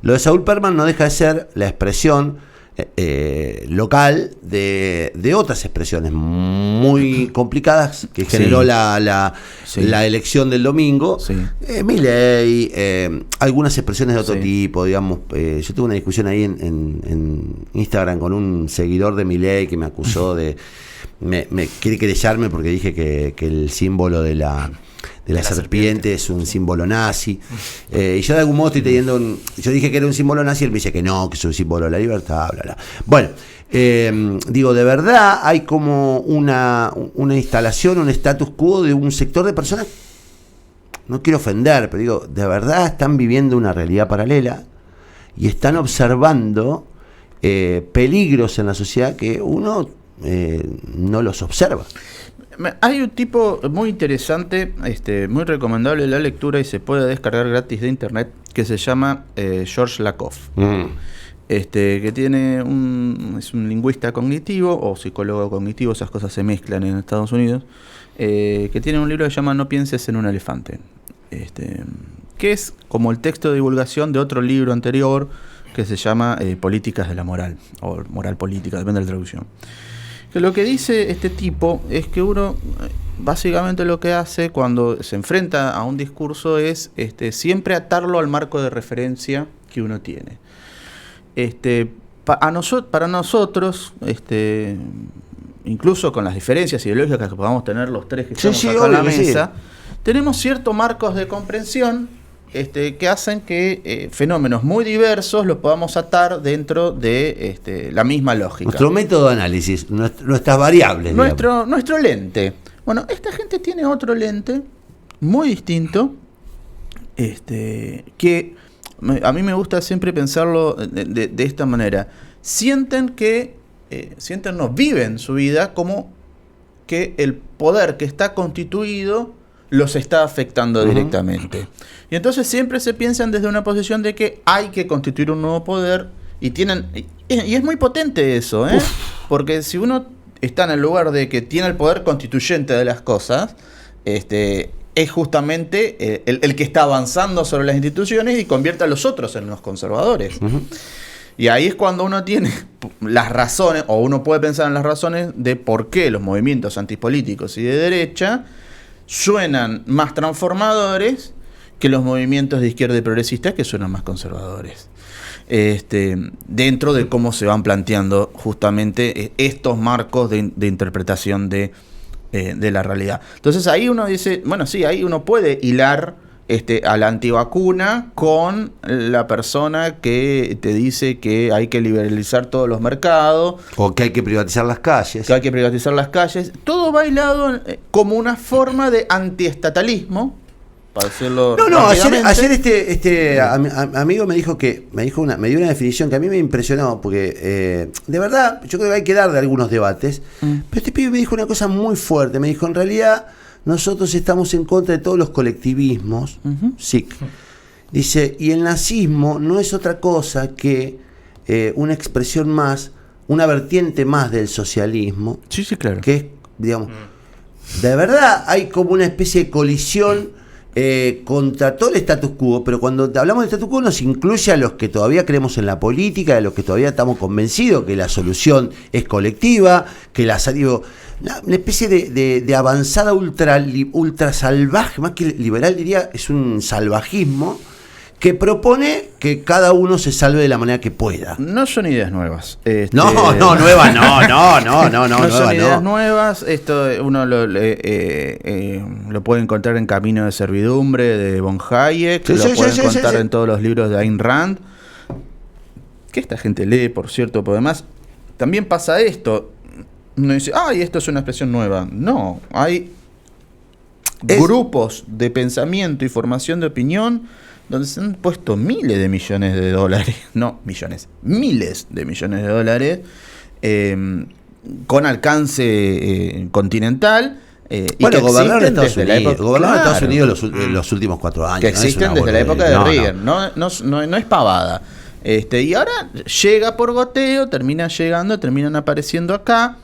Lo de Saúl Perman no deja de ser la expresión local de otras expresiones muy complicadas que generó la elección del domingo. Sí. Milei, algunas expresiones de otro tipo, digamos. Yo tuve una discusión ahí en Instagram con un seguidor de Milei que me acusó de... Me quiere querellarme porque dije que el símbolo de la serpiente es un símbolo nazi. Y yo de algún modo estoy teniendo yo dije que era un símbolo nazi y él me dice que no, que es un símbolo de la libertad, bla, bla. Bueno, digo, de verdad hay como una instalación, un status quo de un sector de personas, no quiero ofender, pero digo, de verdad están viviendo una realidad paralela y están observando peligros en la sociedad que uno no los observa. Hay un tipo muy interesante, muy recomendable la lectura y se puede descargar gratis de internet, que se llama George Lakoff. Que tiene es un lingüista cognitivo o psicólogo cognitivo, esas cosas se mezclan en Estados Unidos, que tiene un libro que se llama No pienses en un elefante, que es como el texto de divulgación de otro libro anterior que se llama Políticas de la Moral, o Moral Política, depende de la traducción. Que lo que dice este tipo es que uno básicamente lo que hace cuando se enfrenta a un discurso es siempre atarlo al marco de referencia que uno tiene. Para nosotros, incluso con las diferencias ideológicas que podamos tener los tres que estamos acá en la mesa, tenemos ciertos marcos de comprensión que hacen que fenómenos muy diversos los podamos atar dentro de la misma lógica. Nuestro método de análisis, nuestras variables. Nuestro lente. Bueno, esta gente tiene otro lente muy distinto, que a mí me gusta siempre pensarlo de esta manera. Sienten, no, viven su vida como que el poder que está constituido los está afectando directamente. Y entonces siempre se piensan desde una posición de que hay que constituir un nuevo poder y es muy potente eso, porque si uno está en el lugar de que tiene el poder constituyente de las cosas, es justamente el que está avanzando sobre las instituciones y convierte a los otros en los conservadores. Y ahí es cuando uno tiene las razones, o uno puede pensar en las razones de por qué los movimientos antipolíticos y de derecha suenan más transformadores que los movimientos de izquierda y progresistas que suenan más conservadores. Dentro de cómo se van planteando justamente estos marcos de interpretación de la realidad. Entonces ahí uno dice, bueno, sí, ahí uno puede hilar a la antivacuna con la persona que te dice que hay que liberalizar todos los mercados. O que hay que privatizar las calles. Todo bailado como una forma de antiestatalismo, para decirlo ayer amigo me dio una definición que a mí me impresionó, porque de verdad yo creo que hay que dar de algunos debates, pero este pibe me dijo una cosa muy fuerte. Me dijo, en realidad nosotros estamos en contra de todos los colectivismos, SIC. Dice, y el nazismo no es otra cosa que una expresión más, una vertiente más del socialismo. Sí, claro. Que es, digamos, de verdad hay como una especie de colisión contra todo el status quo, pero cuando hablamos de status quo nos incluye a los que todavía creemos en la política, a los que todavía estamos convencidos que la solución es colectiva, que una especie de avanzada ultra salvaje, más que liberal diría, es un salvajismo que propone que cada uno se salve de la manera que pueda. No son ideas nuevas. No, nuevas no son ideas nuevas. Esto uno lo puede encontrar en Camino de Servidumbre de von Hayek, lo puede encontrar en todos los libros de Ayn Rand, que esta gente lee, por cierto, por demás. También pasa esto. Uno dice, esto es una expresión nueva. No, hay grupos de pensamiento y formación de opinión donde se han puesto miles de millones de dólares, no millones, miles de millones de dólares, con alcance continental, gobernaron Estados Unidos los últimos 4 años. Que existen desde la época de Reagan, no es pavada. Y ahora llega por goteo, terminan apareciendo acá.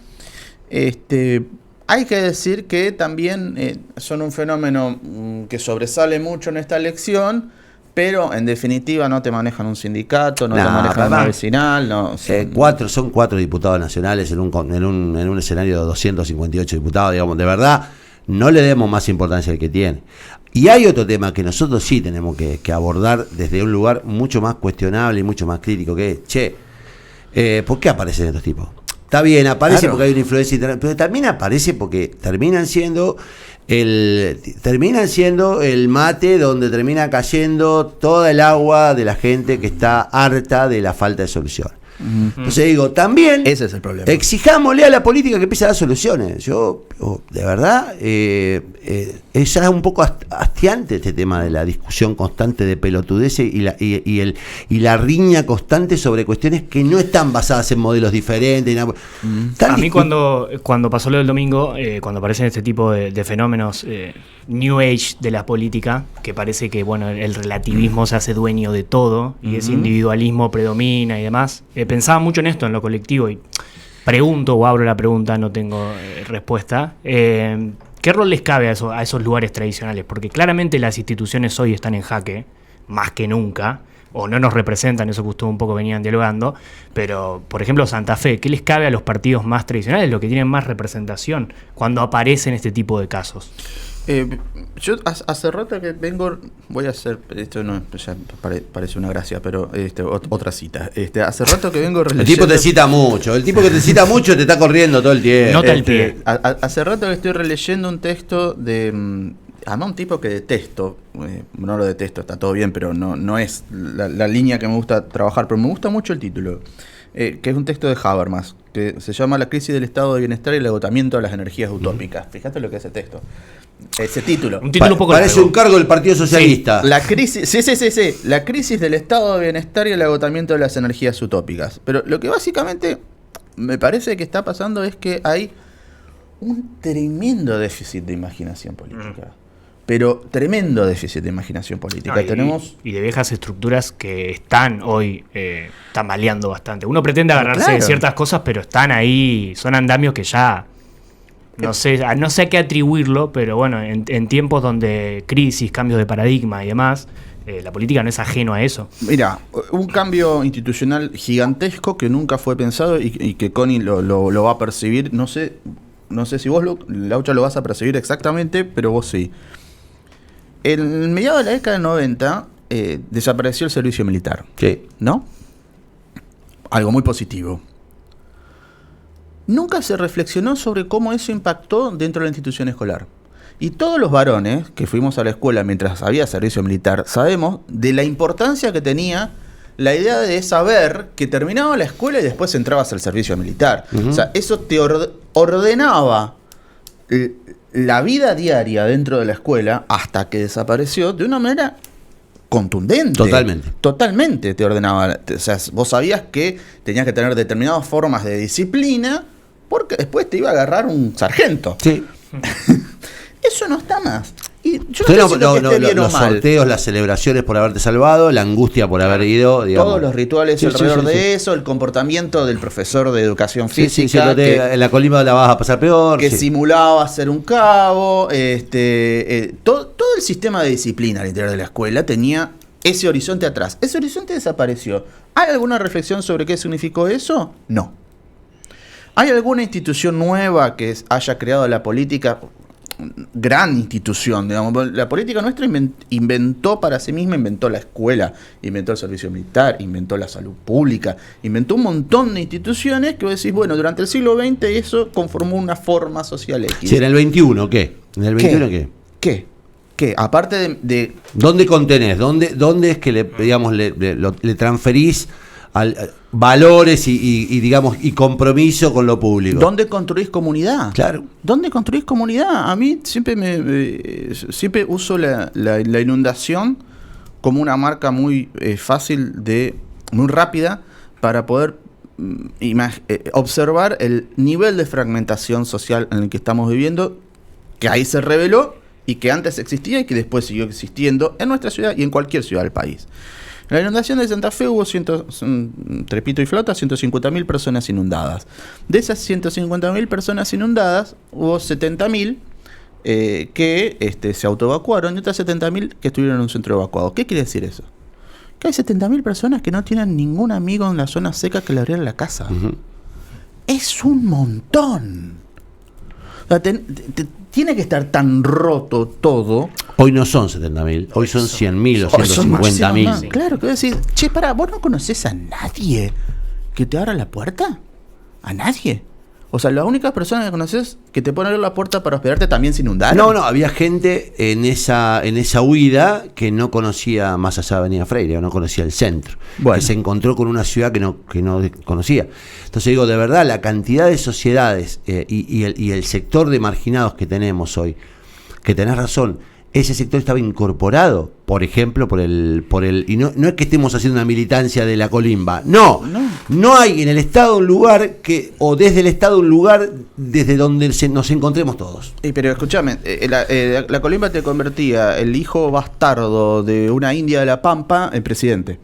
Hay que decir que también son un fenómeno que sobresale mucho en esta elección, pero en definitiva no te manejan un sindicato, no te manejan una vecinal. Son 4 diputados nacionales en un escenario de 258 diputados, digamos, de verdad, no le demos más importancia al que tiene. Y hay otro tema que nosotros sí tenemos que abordar desde un lugar mucho más cuestionable y mucho más crítico, que es, ¿por qué aparecen estos tipos? Está bien, aparece porque hay una influencia, pero también aparece porque terminan siendo el mate donde termina cayendo toda el agua de la gente que está harta de la falta de solución. Entonces digo, también ese es el problema. Exijámosle a la política que empiece a dar soluciones. Yo de verdad, es ya un poco hastiante este tema de la discusión constante de pelotudeces y la riña constante sobre cuestiones que no están basadas en modelos diferentes. A mí cuando pasó lo del domingo, cuando aparecen este tipo de fenómenos New Age de la política, que parece que el relativismo se hace dueño de todo y ese individualismo predomina y demás, pensaba mucho en esto, en lo colectivo, y pregunto o abro la pregunta, no tengo respuesta. ¿Qué rol les cabe a esos lugares tradicionales? Porque claramente las instituciones hoy están en jaque, más que nunca, o no nos representan, eso que ustedes un poco venían dialogando, pero, por ejemplo, Santa Fe, ¿qué les cabe a los partidos más tradicionales, los que tienen más representación, cuando aparecen este tipo de casos? Yo hace rato que vengo, voy a hacer, esto no ya parece una gracia, pero otra cita. Hace rato que vengo releyendo. El tipo te cita mucho, el tipo que te cita mucho te está corriendo todo el tiempo. Nota el pie. Hace rato que estoy releyendo un texto de además un tipo que detesto, no lo detesto, está todo bien, pero no es la línea que me gusta trabajar, pero me gusta mucho el título, que es un texto de Habermas, que se llama La crisis del estado de bienestar y el agotamiento de las energías utópicas. Fíjate lo que es ese texto. Ese título. Un título un poco parece largo. Un cargo del Partido Socialista. Sí, la crisis, sí. La crisis del estado de bienestar y el agotamiento de las energías utópicas. Pero lo que básicamente me parece que está pasando es que hay un tremendo déficit de imaginación política. Pero tremendo déficit de imaginación política. Y de viejas estructuras que están hoy tambaleando bastante. Uno pretende agarrarse de ciertas cosas, pero están ahí, son andamios que ya... No sé a qué atribuirlo, pero en tiempos donde crisis, cambios de paradigma y demás, la política no es ajeno a eso. Mira, un cambio institucional gigantesco que nunca fue pensado y que Connie lo va a percibir. No sé si vos, Laucha, lo vas a percibir exactamente, pero vos sí. En mediados de la década del 90 desapareció el servicio militar. Sí. ¿No? Algo muy positivo. Nunca se reflexionó sobre cómo eso impactó dentro de la institución escolar. Y todos los varones que fuimos a la escuela mientras había servicio militar sabemos de la importancia que tenía la idea de saber que terminaba la escuela y después entrabas al servicio militar. O sea, eso te ordenaba la vida diaria dentro de la escuela hasta que desapareció de una manera contundente. Totalmente te ordenaba. O sea, vos sabías que tenías que tener determinadas formas de disciplina porque después te iba a agarrar un sargento. Sí. Eso no está más. Y yo no sé si los sorteos, las celebraciones por haberte salvado, la angustia por haber ido, digamos. Todos los rituales alrededor de eso, el comportamiento del profesor de educación física. En la colima la vas a pasar peor. Que simulaba ser un cabo. Todo el sistema de disciplina al interior de la escuela tenía ese horizonte atrás. Ese horizonte desapareció. ¿Hay alguna reflexión sobre qué significó eso? No. ¿Hay alguna institución nueva que haya creado la política? Gran institución, digamos. La política nuestra inventó para sí misma, inventó la escuela, inventó el servicio militar, inventó la salud pública, inventó un montón de instituciones que vos decís, durante el siglo XX eso conformó una forma social X. Sí, en el XXI, ¿qué? ¿En el XXI qué? ¿Qué? Aparte de ¿dónde contenés? ¿Dónde es que le transferís valores y compromiso con lo público? ¿Dónde construís comunidad? Claro. ¿Dónde construís comunidad? A mí siempre uso la inundación como una marca muy fácil muy rápida para poder observar el nivel de fragmentación social en el que estamos viviendo, que ahí se reveló y que antes existía y que después siguió existiendo en nuestra ciudad y en cualquier ciudad del país. En la inundación de Santa Fe hubo, trepito y flauta, 150.000 personas inundadas. De esas 150.000 personas inundadas, hubo 70.000 que se autoevacuaron y otras 70.000 que estuvieron en un centro evacuado. ¿Qué quiere decir eso? Que hay 70.000 personas que no tienen ningún amigo en la zona seca que le abrieran la casa. Es un montón. O sea, tiene que estar tan roto todo. Hoy no son 70.000, hoy son 100.000 o 150.000. Claro, que decir, che, pará, ¿vos no conocés a nadie que te abra la puerta? ¿A nadie? O sea, la única persona que conoces que te puede abrir la puerta para hospedarte también se inundaron. No, había gente en esa huida que no conocía más allá de Avenida Freire, o no conocía el centro, que se encontró con una ciudad que no conocía. Entonces digo, de verdad, la cantidad de sociedades y el sector de marginados que tenemos hoy, que tenés razón, ese sector estaba incorporado, por ejemplo, por el y no es que estemos haciendo una militancia de la colimba, no hay en el Estado un lugar o desde el Estado un lugar desde donde nos encontremos todos. Pero escúchame, la colimba te convertía el hijo bastardo de una india de la Pampa en presidente.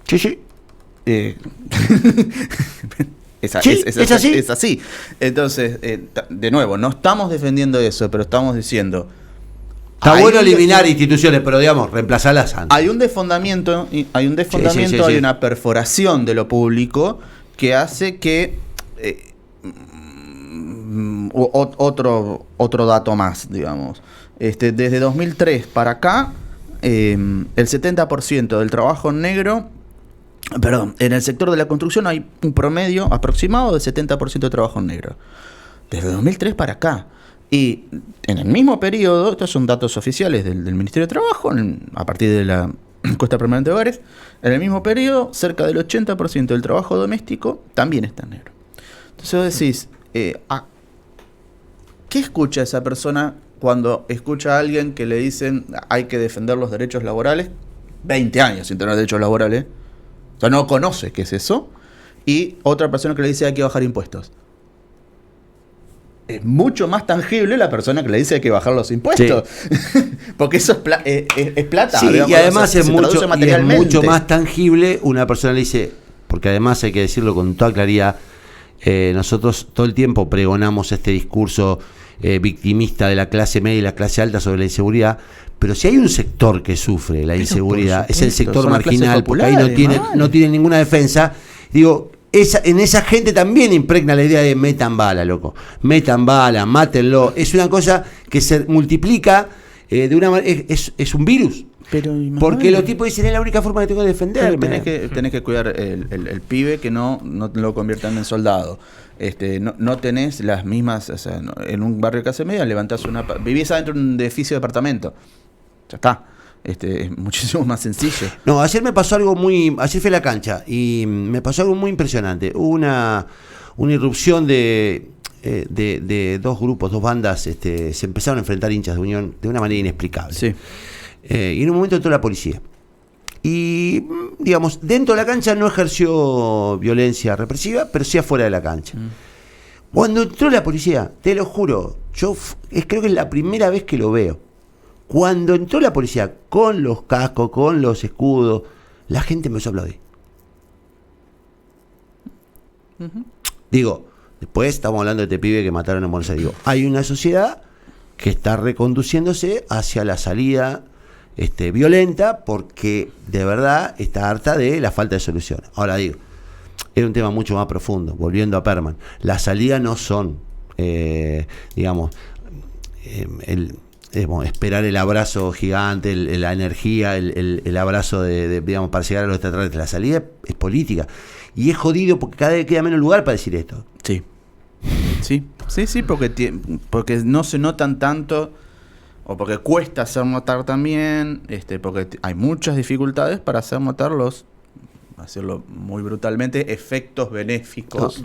Sí. Es así. Es así. Entonces, de nuevo, no estamos defendiendo eso, pero estamos diciendo... Está bueno eliminar instituciones, pero digamos, reemplazarlas antes. Hay un desfondamiento, hay una perforación de lo público que hace que otro dato más, digamos. Desde 2003 para acá, el 70% del trabajo negro, en el sector de la construcción hay un promedio aproximado del 70% de trabajo negro. Desde 2003 para acá. Y en el mismo periodo, estos son datos oficiales del Ministerio de Trabajo, a partir de la encuesta permanente de hogares, en el mismo periodo, cerca del 80% del trabajo doméstico también está negro. Entonces vos decís, ¿qué escucha esa persona cuando escucha a alguien que le dicen hay que defender los derechos laborales? 20 años sin tener derechos laborales. O sea, no conoce qué es eso. Y otra persona que le dice hay que bajar impuestos. Es mucho más tangible la persona que le dice hay que bajar los impuestos. Sí. Porque eso es plata. Sí, digamos, y además es mucho más tangible. Una persona le dice, porque además hay que decirlo con toda claridad, nosotros todo el tiempo pregonamos este discurso victimista de la clase media y la clase alta sobre la inseguridad, pero si hay un sector que sufre la inseguridad, es el sector marginal, porque ahí no tiene ninguna defensa. Digo, en esa gente también impregna la idea de metan bala, loco. Metan bala, mátenlo. Es una cosa que se multiplica de una manera. Es un virus. Porque los tipos dicen es la única forma que tengo de defenderme. Tenés que cuidar el pibe que no lo conviertan en soldado. No tenés las mismas. O sea, en un barrio de clase media vivís adentro de un edificio de departamento. Ya está. Es muchísimo más sencillo. No, ayer fui a la cancha y me pasó algo muy impresionante. Hubo una irrupción de dos grupos, dos bandas, se empezaron a enfrentar hinchas de Unión de una manera inexplicable. Sí. Y en un momento entró la policía. Y, digamos, dentro de la cancha no ejerció violencia represiva, pero sí afuera de la cancha. Cuando entró la policía, te lo juro, creo que es la primera vez que lo veo. Cuando entró la policía con los cascos, con los escudos, la gente empezó a aplaudir. Digo, después estamos hablando de este pibe que mataron en Buenos Aires. Digo, hay una sociedad que está reconduciéndose hacia la salida violenta porque de verdad está harta de la falta de solución. Ahora digo, era un tema mucho más profundo, volviendo a Perman. Las salidas no son, esperar el abrazo gigante, la energía, el abrazo digamos, para llegar a los extraterrestres. La salida es política. Y es jodido porque cada vez queda menos lugar para decir esto. Sí, porque no se notan tanto, o porque cuesta hacer notar también, porque hay muchas dificultades para hacer notar hacerlo muy brutalmente, efectos benéficos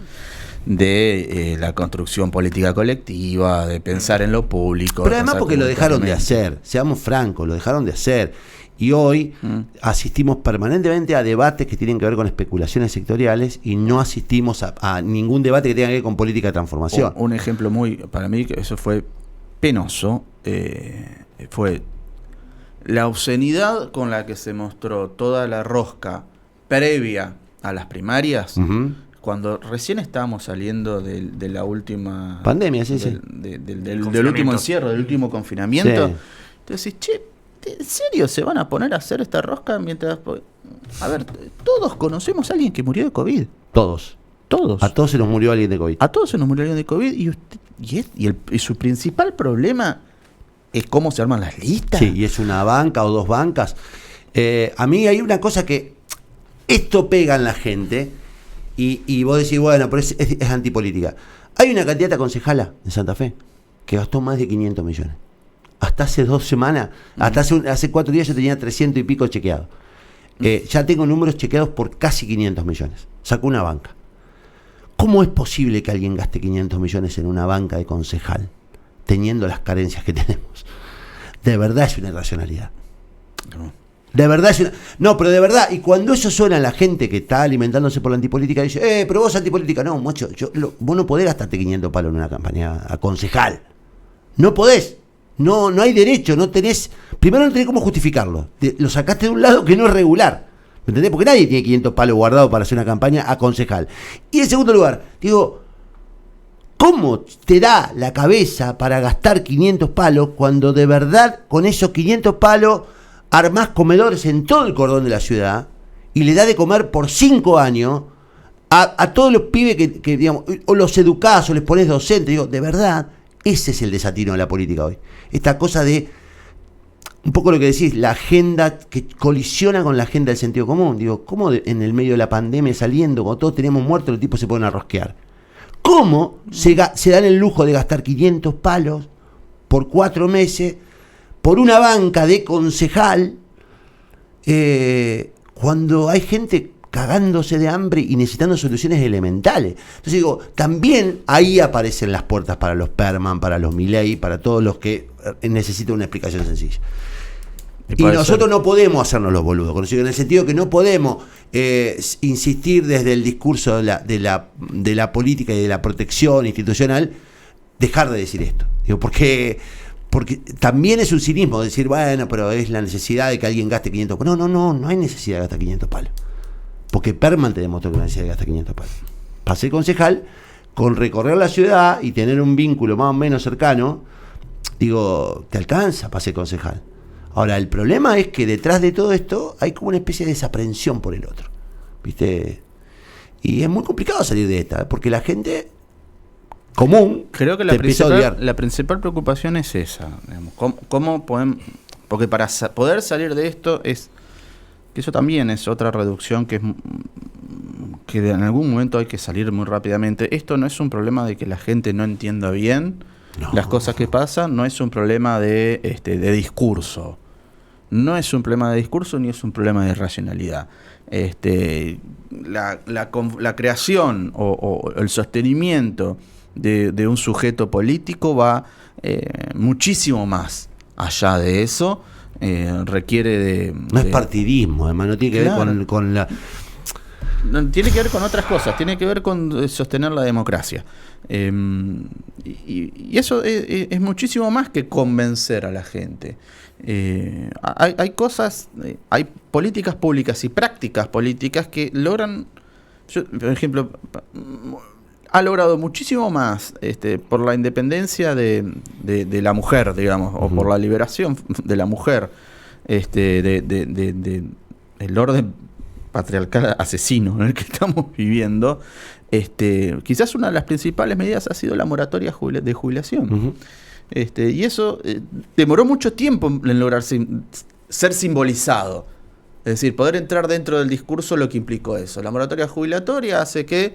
de la construcción política colectiva, de pensar en lo público. Pero además porque lo dejaron de hacer, seamos francos, lo dejaron de hacer. Y hoy asistimos permanentemente a debates que tienen que ver con especulaciones sectoriales y no asistimos a ningún debate que tenga que ver con política de transformación. Un ejemplo para mí, que eso fue penoso, fue la obscenidad con la que se mostró toda la rosca previa a las primarias, cuando recién estábamos saliendo de la última pandemia, sí, del último encierro, del último confinamiento, sí. Entonces, che, ¿en serio se van a poner a hacer esta rosca mientras... A ver, todos conocemos a alguien que murió de COVID. Todos. Todos. A todos se nos murió alguien de COVID. A todos se nos murió alguien de COVID y su principal problema es cómo se arman las listas. Sí, y es una banca o dos bancas. A mí hay una cosa que esto pega en la gente y vos decís, bueno, pero es antipolítica. Hay una candidata concejala en Santa Fe que gastó más de 500 millones. Hasta hace 2 semanas, hasta hace 4 días yo tenía 300 y pico chequeados. Ya tengo números chequeados por casi 500 millones. Sacó una banca. ¿Cómo es posible que alguien gaste 500 millones en una banca de concejal, teniendo las carencias que tenemos? De verdad es una irracionalidad. No. De verdad es una... No, pero de verdad, y cuando eso suena a la gente que está alimentándose por la antipolítica, dice, pero vos antipolítica. No, macho, vos no podés gastarte 500 palos en una campaña a concejal. No podés. No hay derecho, no tenés... Primero no tenés cómo justificarlo. Lo sacaste de un lado que no es regular. ¿Me entendés? Porque nadie tiene 500 palos guardados para hacer una campaña a concejal. Y en segundo lugar, digo, ¿cómo te da la cabeza para gastar 500 palos cuando de verdad con esos 500 palos armás comedores en todo el cordón de la ciudad y le da de comer por 5 años a todos los pibes que digamos, o los educás o les pones docentes? Digo, de verdad, ese es el desatino de la política hoy. Esta cosa de... Un poco lo que decís, la agenda que colisiona con la agenda del sentido común. Digo, ¿cómo en el medio de la pandemia saliendo, cuando todos teníamos muertos, los tipos se ponen a rosquear? ¿Cómo se dan el lujo de gastar 500 palos por 4 meses por una banca de concejal cuando hay gente cagándose de hambre y necesitando soluciones elementales? Entonces digo, también ahí aparecen las puertas para los Perman, para los Milei, para todos los que necesitan una explicación sencilla. Y nosotros no podemos hacernos los boludos, en el sentido que no podemos insistir desde el discurso de la política y de la protección institucional, dejar de decir esto. Digo, porque también es un cinismo decir, bueno, pero es la necesidad de que alguien gaste 500 palos. No hay necesidad de gastar 500 palos. Porque Perman te demostró que no hay necesidad de gastar 500 palos. Para ser concejal, con recorrer la ciudad y tener un vínculo más o menos cercano, digo, te alcanza para ser concejal. Ahora, el problema es que detrás de todo esto hay como una especie de desaprensión por el otro, ¿viste? Y es muy complicado salir de esta, porque la gente común creo que la principal preocupación es esa, digamos. ¿Cómo podemos? Porque para poder salir de esto es que eso también es otra reducción que en algún momento hay que salir muy rápidamente. Esto no es un problema de que la gente no entienda bien las cosas que pasan, no es un problema de discurso. No es un problema de discurso ni es un problema de racionalidad. La creación o el sostenimiento de un sujeto político va muchísimo más allá de eso. Requiere de... No es partidismo, además, no tiene que ver con la... No, tiene que ver con otras cosas, tiene que ver con sostener la democracia. Y eso es muchísimo más que convencer a la gente. Hay cosas, hay políticas públicas y prácticas políticas que logran, por ejemplo, ha logrado muchísimo más por la independencia de la mujer, digamos, o por la liberación de la mujer, el orden patriarcal asesino en el que estamos viviendo. Quizás una de las principales medidas ha sido la moratoria de jubilación. Uh-huh. Y eso demoró mucho tiempo en lograr ser simbolizado. Es decir, poder entrar dentro del discurso lo que implicó eso. La moratoria jubilatoria hace que,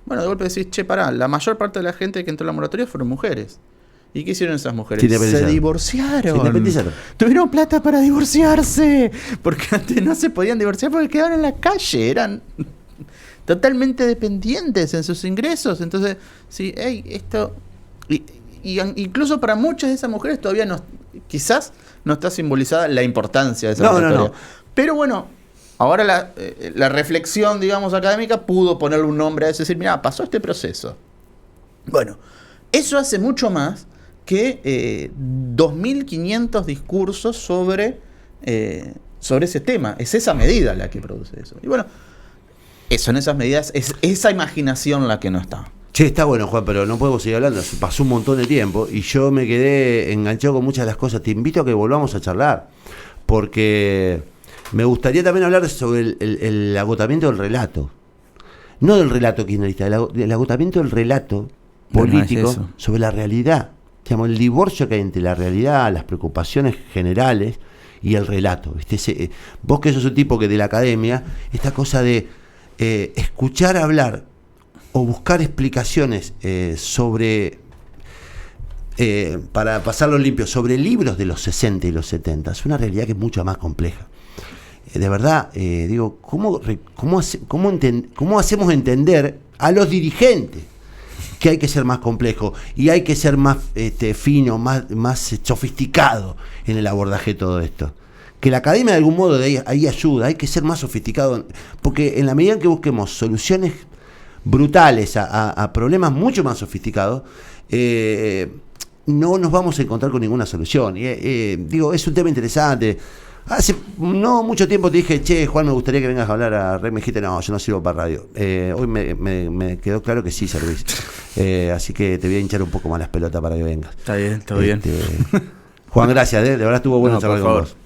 bueno, de golpe decís, che, pará, la mayor parte de la gente que entró en la moratoria fueron mujeres. ¿Y qué hicieron esas mujeres? Se divorciaron. Tuvieron plata para divorciarse. Porque antes no se podían divorciar porque quedaban en la calle. Eran totalmente dependientes en sus ingresos. Entonces, sí, esto... Y incluso para muchas de esas mujeres todavía quizás no está simbolizada la importancia de esa moratoria. No. Pero bueno, ahora la reflexión, digamos, académica pudo ponerle un nombre a eso y decir, mira, pasó este proceso. Bueno, eso hace mucho más que 2.500 discursos sobre ese tema. Es esa medida la que produce eso. Y bueno, son esas medidas, es esa imaginación la que no está. Che, está bueno, Juan, pero no podemos seguir hablando. Pasó un montón de tiempo y yo me quedé enganchado con muchas de las cosas. Te invito a que volvamos a charlar, porque me gustaría también hablar sobre el agotamiento del relato. No del relato kirchnerista, del agotamiento del relato político sobre la realidad. Digamos, el divorcio que hay entre la realidad, las preocupaciones generales y el relato. ¿Viste? Vos que sos un tipo que de la academia, esta cosa de escuchar hablar o buscar explicaciones sobre, para pasarlo limpio, sobre libros de los 60 y los 70, es una realidad que es mucho más compleja. De verdad, digo, ¿cómo hacemos entender a los dirigentes que hay que ser más complejo y hay que ser más fino, más sofisticado en el abordaje de todo esto? Que la academia de algún modo de ahí ayuda, hay que ser más sofisticado, porque en la medida en que busquemos soluciones brutales a problemas mucho más sofisticados, no nos vamos a encontrar con ninguna solución. Digo, es un tema interesante. Hace no mucho tiempo te dije, che, Juan, me gustaría que vengas a hablar a Red. Me dijiste, no, yo no sirvo para radio. Hoy me quedó claro que sí servís. Así que te voy a hinchar un poco más las pelotas para que vengas. Está bien, todo bien. Juan, gracias, de verdad estuvo bueno charlar con vos.